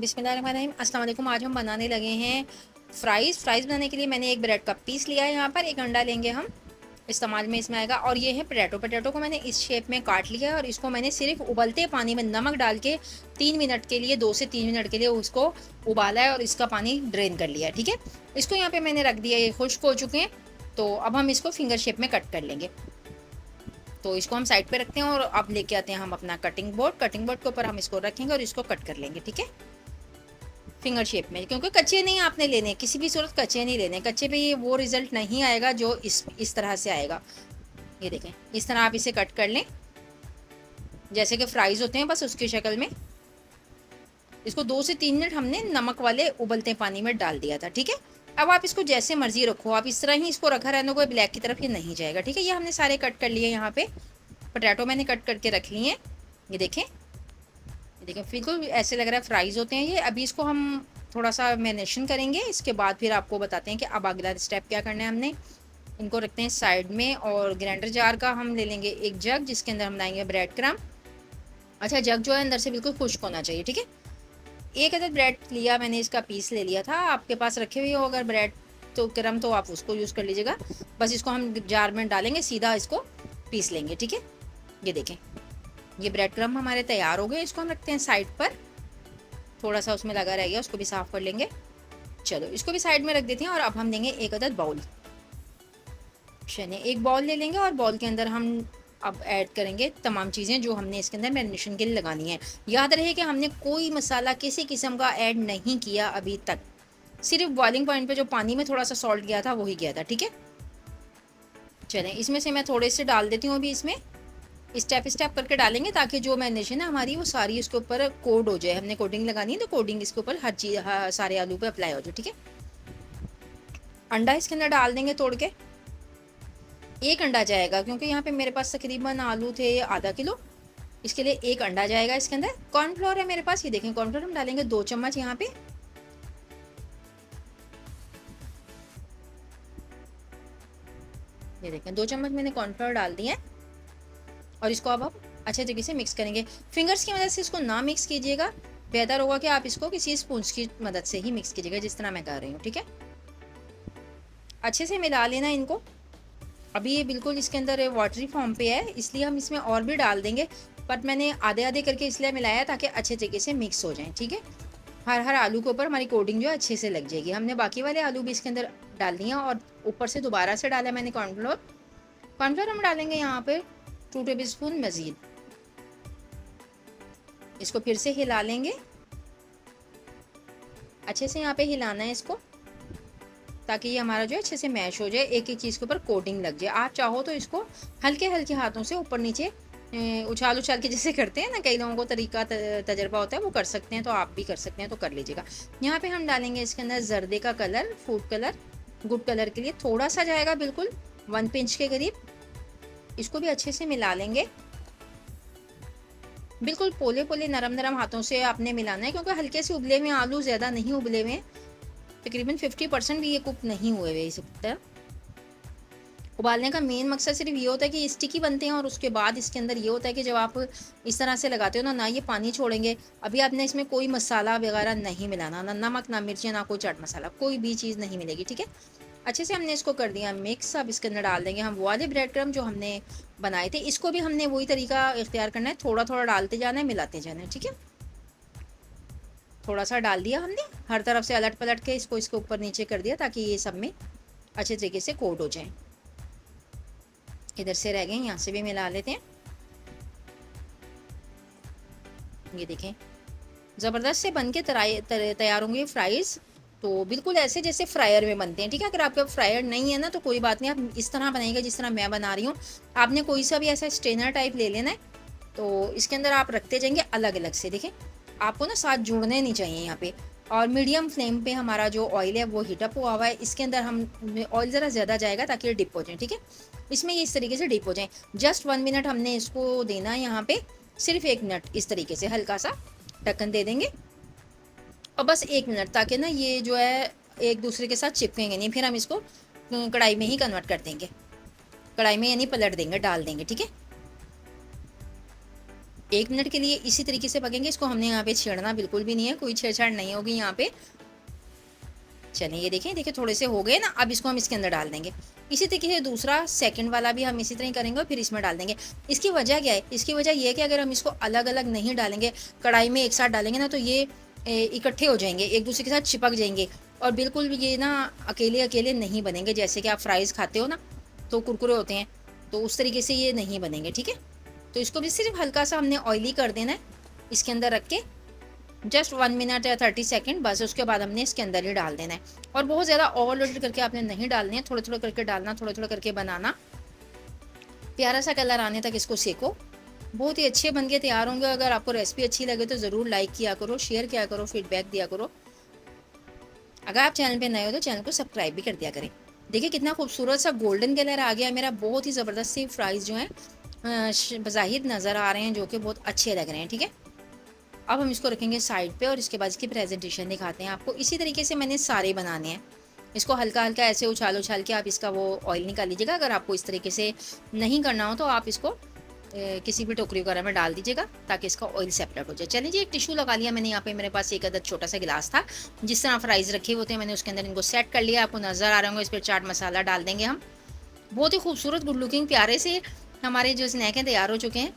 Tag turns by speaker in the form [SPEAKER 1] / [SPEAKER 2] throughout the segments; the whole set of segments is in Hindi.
[SPEAKER 1] बिस्मिल्लाहिर्रहमानिर्रहीम। अस्सलाम वालेकुम। आज हम बनाने लगे हैं फ़्राइज़ बनाने के लिए मैंने एक ब्रेड का पीस लिया है। यहाँ पर एक अंडा लेंगे हम, इस्तेमाल में इसमें आएगा। और ये है पोटैटो को मैंने इस शेप में काट लिया है और इसको मैंने सिर्फ उबलते पानी में नमक डाल के 3 मिनट के लिए 2 से 3 मिनट के लिए उसको उबाला है और इसका पानी ड्रेन कर लिया है। ठीक है, इसको यहाँ पे मैंने रख दिया, ये खुश्क हो चुके हैं। तो अब हम इसको फिंगर शेप में कट कर लेंगे। तो इसको हम साइड पे रखते हैं और अब लेके आते हैं हम अपना कटिंग बोर्ड के ऊपर हम इसको रखेंगे और इसको कट कर लेंगे। ठीक है, फिंगर शेप में, क्योंकि कच्चे नहीं आपने लेने, किसी भी सूरत कच्चे नहीं लेने। कच्चे पे ये वो रिजल्ट नहीं आएगा जो इस तरह से आएगा। ये देखें, इस तरह आप इसे कट कर लें जैसे कि फ्राइज़ होते हैं, बस उसकी शक्ल में। इसको 2 से 3 मिनट हमने नमक वाले उबलते पानी में डाल दिया था। ठीक है, अब आप इसको जैसे मर्जी रखो, आप इस तरह ही इसको रखा रहने को, ब्लैक की तरफ ये नहीं जाएगा। ठीक है, ये हमने सारे कट कर लिए। यहाँ पे पोटैटो मैंने कट करके रख लिए हैं। ये देखें, बिल्कुल ऐसे लग रहा है फ्राइज़ होते हैं ये। अभी इसको हम थोड़ा सा मैरिनेशन करेंगे, इसके बाद फिर आपको बताते हैं कि अब अगला स्टेप क्या करना है हमने। इनको रखते हैं साइड में और ग्राइंडर जार का हम ले लेंगे एक जग, जिसके अंदर हम डालेंगे ब्रेड क्रम्ब। अच्छा, जग जो है अंदर से बिल्कुल खुश्क होना चाहिए। ठीक है, एक अदद ब्रेड लिया मैंने, इसका पीस ले लिया था। आपके पास रखे हुए हो अगर ब्रेड तो क्रम्ब, तो आप उसको यूज़ कर लीजिएगा। बस इसको हम जार में डालेंगे, सीधा इसको पीस लेंगे। ठीक है, ये देखें, ये ब्रेड क्रम्ब हमारे तैयार हो गए। इसको हम रखते हैं साइड पर। थोड़ा सा उसमें लगा रह गया, उसको भी साफ़ कर लेंगे। चलो, इसको भी साइड में रख देते हैं और अब हम देंगे एक अदद बाउल। चलिए, एक बाउल ले लेंगे और बाउल के अंदर हम अब ऐड करेंगे तमाम चीज़ें जो हमने इसके अंदर मैरिनेशन के लिए लगानी है। याद रहे कि हमने कोई मसाला किसी किस्म का ऐड नहीं किया अभी तक, सिर्फ बॉइलिंग पॉइंट पे जो पानी में थोड़ा सा सॉल्ट गया था वही गया था। ठीक है, चलें, इसमें से मैं थोड़े से डाल देती हूँ अभी। इसमें स्टेप करके डालेंगे ताकि जो मैरिनेशन है हमारी वो सारी उसके ऊपर कोड हो जाए। हमने कोडिंग लगानी है तो कोडिंग इसके ऊपर हर चीज़ सारे आलू पे अप्लाई हो जाए। ठीक है, अंडा इसके अंदर डाल देंगे तोड़ के। एक अंडा जाएगा क्योंकि यहाँ पे मेरे पास तकरीबन आलू थे आधा किलो, इसके लिए एक अंडा जाएगा इसके अंदर। कॉर्नफ्लोर है मेरे पास, ये देखें, कॉर्नफ्लोर हम डालेंगे 2 चम्मच यहाँ पे। ये देखें, 2 चम्मच मैंने कॉर्नफ्लोर डाल दिए और इसको अब आप अच्छे तरीके से मिक्स करेंगे। फिंगर्स की मदद से इसको ना मिक्स कीजिएगा, बेहतर होगा कि आप इसको किसी स्पूंस की मदद से ही मिक्स कीजिएगा, जिस तरह मैं कर रही हूँ। ठीक है, अच्छे से मिला लेना इनको। अभी ये बिल्कुल इसके अंदर वाटरी फॉर्म पे है, इसलिए हम इसमें और भी डाल देंगे, बट मैंने आधे आधे करके इसलिए मिलाया ताकि अच्छे तरीके से मिक्स हो जाए। ठीक है, हर आलू के ऊपर हमारी कोटिंग जो है अच्छे से लग जाएगी। हमने बाकी वाले आलू भी इसके अंदर डाल दिए और ऊपर से दोबारा से डाला मैंने कॉर्नफ्लोर हम डालेंगे यहाँ पे 2 टेबल स्पून मज़ीद। इसको फिर से हिला लेंगे, अच्छे से यहाँ पे हिलाना है इसको ताकि ये हमारा जो है अच्छे से मैश हो जाए, एक एक चीज़ के ऊपर कोटिंग लग जाए। आप चाहो तो इसको हल्के हल्के हाथों से ऊपर नीचे उछाल उछाल के जैसे करते हैं ना, कई लोगों को तरीका तजर्बा होता है, वो कर सकते हैं, तो आप भी कर सकते हैं, तो कर लीजिएगा। यहाँ पे हम डालेंगे इसके अंदर जर्दे का colour, food colour, good colour के लिए थोड़ा सा जाएगा, बिल्कुल 1 पिंच के करीब। इसको भी अच्छे से मिला लेंगे, बिल्कुल पोले पोले नरम नरम हाथों से आपने मिलाना है, क्योंकि हल्के से उबले हुए आलू, ज़्यादा नहीं उबले हुए, तकरीबन 50% भी ये कुक नहीं हुए हुए इस तरह। उबालने का मेन मकसद सिर्फ ये होता है कि स्टिकी बनते हैं और उसके बाद इसके अंदर ये होता है कि जब आप इस तरह से लगाते हो ना ये पानी छोड़ेंगे। अभी आपने इसमें कोई मसाला वगैरह नहीं मिलाना, ना नमक, ना मिर्ची, ना कोई चाट मसाला, कोई भी चीज़ नहीं मिलेगी। ठीक है, अच्छे से हमने इसको कर दिया मिक्स। अब इसके अंदर डाल देंगे हम वो वाले ब्रेड क्रम्ब जो हमने बनाए थे। इसको भी हमने वही तरीका इख्तियार करना है, थोड़ा थोड़ा डालते जाना है, मिलाते जाना है। ठीक है, थोड़ा सा डाल दिया हमने, हर तरफ से अलट पलट के इसको इसके ऊपर नीचे कर दिया ताकि ये सब में अच्छे तरीके से कोट हो जाए। इधर से रह गए, यहाँ से भी मिला लेते हैं। ये देखें, ज़बरदस्त से बन के तैयार होंगे फ्राइज़, तो बिल्कुल ऐसे जैसे फ्रायर में बनते हैं। ठीक है, अगर आपका फ्रायर नहीं है ना तो कोई बात नहीं, आप इस तरह बनाइएगा जिस तरह मैं बना रही हूँ। आपने कोई सा भी ऐसा स्ट्रेनर टाइप ले लेना है, तो इसके अंदर आप रखते जाएंगे अलग अलग से। देखें, आपको ना साथ जुड़ने नहीं चाहिए यहाँ पे। और मीडियम फ्लेम पे हमारा जो ऑयल है वो हीटअप हुआ हुआ है। इसके अंदर हम ऑयल ज़रा ज़्यादा जाएगा ताकि ये डिप हो जाए। ठीक है, इसमें ये इस तरीके से डिप हो जाए। जस्ट 1 मिनट हमने इसको देना है यहाँ पे, सिर्फ 1 मिनट इस तरीके से हल्का सा ढक्कन दे देंगे और बस 1 मिनट, ताकि ना ये जो है एक दूसरे के साथ चिपकेंगे नहीं। फिर हम इसको कढ़ाई में ही कन्वर्ट कर देंगे, कढ़ाई में यानी पलट देंगे, डाल देंगे। ठीक है, 1 मिनट के लिए इसी तरीके से पकेंगे। इसको हमने यहाँ पे छेड़ना बिल्कुल भी नहीं है, कोई छेड़छाड़ नहीं होगी यहाँ पे। चलिए ये देखें, देखिए थोड़े से हो गए ना, अब इसको हम इसके अंदर डाल देंगे। इसी तरीके से दूसरा सेकंड वाला भी हम इसी तरह ही करेंगे और फिर इसमें डाल देंगे। इसकी वजह क्या है? इसकी वजह ये है कि अगर हम इसको अलग अलग नहीं डालेंगे, कढ़ाई में एक साथ डालेंगे ना, तो ये इकट्ठे हो जाएंगे, एक दूसरे के साथ चिपक जाएंगे और बिल्कुल भी ये ना अकेले अकेले नहीं बनेंगे। जैसे कि आप फ्राइज़ खाते हो ना तो कुरकुरे होते हैं, तो उस तरीके से ये नहीं बनेंगे, ठीक है। तो इसको भी सिर्फ हल्का सा हमने ऑयली कर देना है इसके अंदर रख के, जस्ट 1 मिनट या 30 सेकंड बस। उसके बाद हमने इसके अंदर ही डाल देना है और बहुत ज़्यादा ओवरलोडेड करके आपने नहीं डालने हैं, थोड़ा थोड़ा करके डालना, थोड़ा थोड़ा करके बनाना। प्यारा सा कलर आने तक इसको सेको। बहुत ही अच्छे बन के तैयार होंगे। अगर आपको रेसिपी अच्छी लगे तो ज़रूर लाइक किया करो, शेयर किया करो, फीडबैक दिया करो। अगर आप चैनल पे नए हो तो चैनल को सब्सक्राइब भी कर दिया करें। देखिए कितना खूबसूरत सा गोल्डन कलर आ गया मेरा। बहुत ही ज़बरदस्त सी फ्राइज़ जो हैं बज़ाहिर नज़र आ रहे हैं, जो कि बहुत अच्छे लग रहे हैं, ठीक है। अब हम इसको रखेंगे साइड पे और इसके बाद इसकी प्रेजेंटेशन दिखाते हैं आपको। इसी तरीके से मैंने सारे बनाने हैं। इसको हल्का हल्का ऐसे उछाल उछाल के आप इसका वो ऑयल निकाल लीजिएगा। अगर आपको इस तरीके से नहीं करना हो तो आप इसको किसी भी टोकरी वगैरह में डाल दीजिएगा ताकि इसका ऑयल सेपरेट हो जाए। चलिए जी, एक टिश्यू लगा लिया मैंने। यहाँ पे मेरे पास एक अदद छोटा सा गिलास था, जिस तरह फ्राइज़ रखे होते हैं मैंने उसके अंदर इनको सेट कर लिया। आपको नज़र आ रहे होंगे। इस पर चाट मसाला डाल देंगे हम। बहुत ही खूबसूरत गुड लुकिंग प्यारे से हमारे जो स्नैक हैं तैयार हो चुके हैं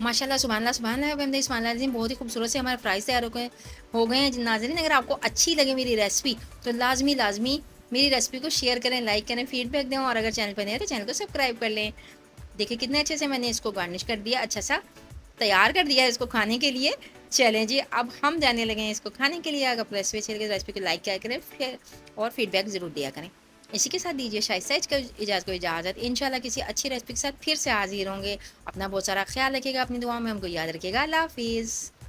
[SPEAKER 1] माशाल्लाह। सुभान अल्लाह बहुत ही खूबसूरत से हमारे फ्राइज़ तैयार हो गए हैं। नाज़रीन, अगर आपको अच्छी लगे मेरी रेसिपी तो लाजमी मेरी रेसिपी को शेयर करें, लाइक करें, फीडबैक दें और अगर चैनल पर नहीं है तो चैनल को सब्सक्राइब कर लें। देखिए कितने अच्छे से मैंने इसको गार्निश कर दिया, अच्छा सा तैयार कर दिया है इसको खाने के लिए। चलें जी, अब हम जाने लगे हैं इसको खाने के लिए। अगर रेसिपी अच्छी लगे तो रेसिपी को लाइक किया करें फिर और फीडबैक ज़रूर दिया करें। इसी के साथ दीजिए शाइस्ता को इजाज़त। इंशाल्लाह किसी अच्छी रेसिपी के साथ फिर से हाजिर होंगे। अपना बहुत सारा ख्याल रखिएगा, अपनी दुआओं में हमको याद रखिएगा। अल्लाह हाफिज़।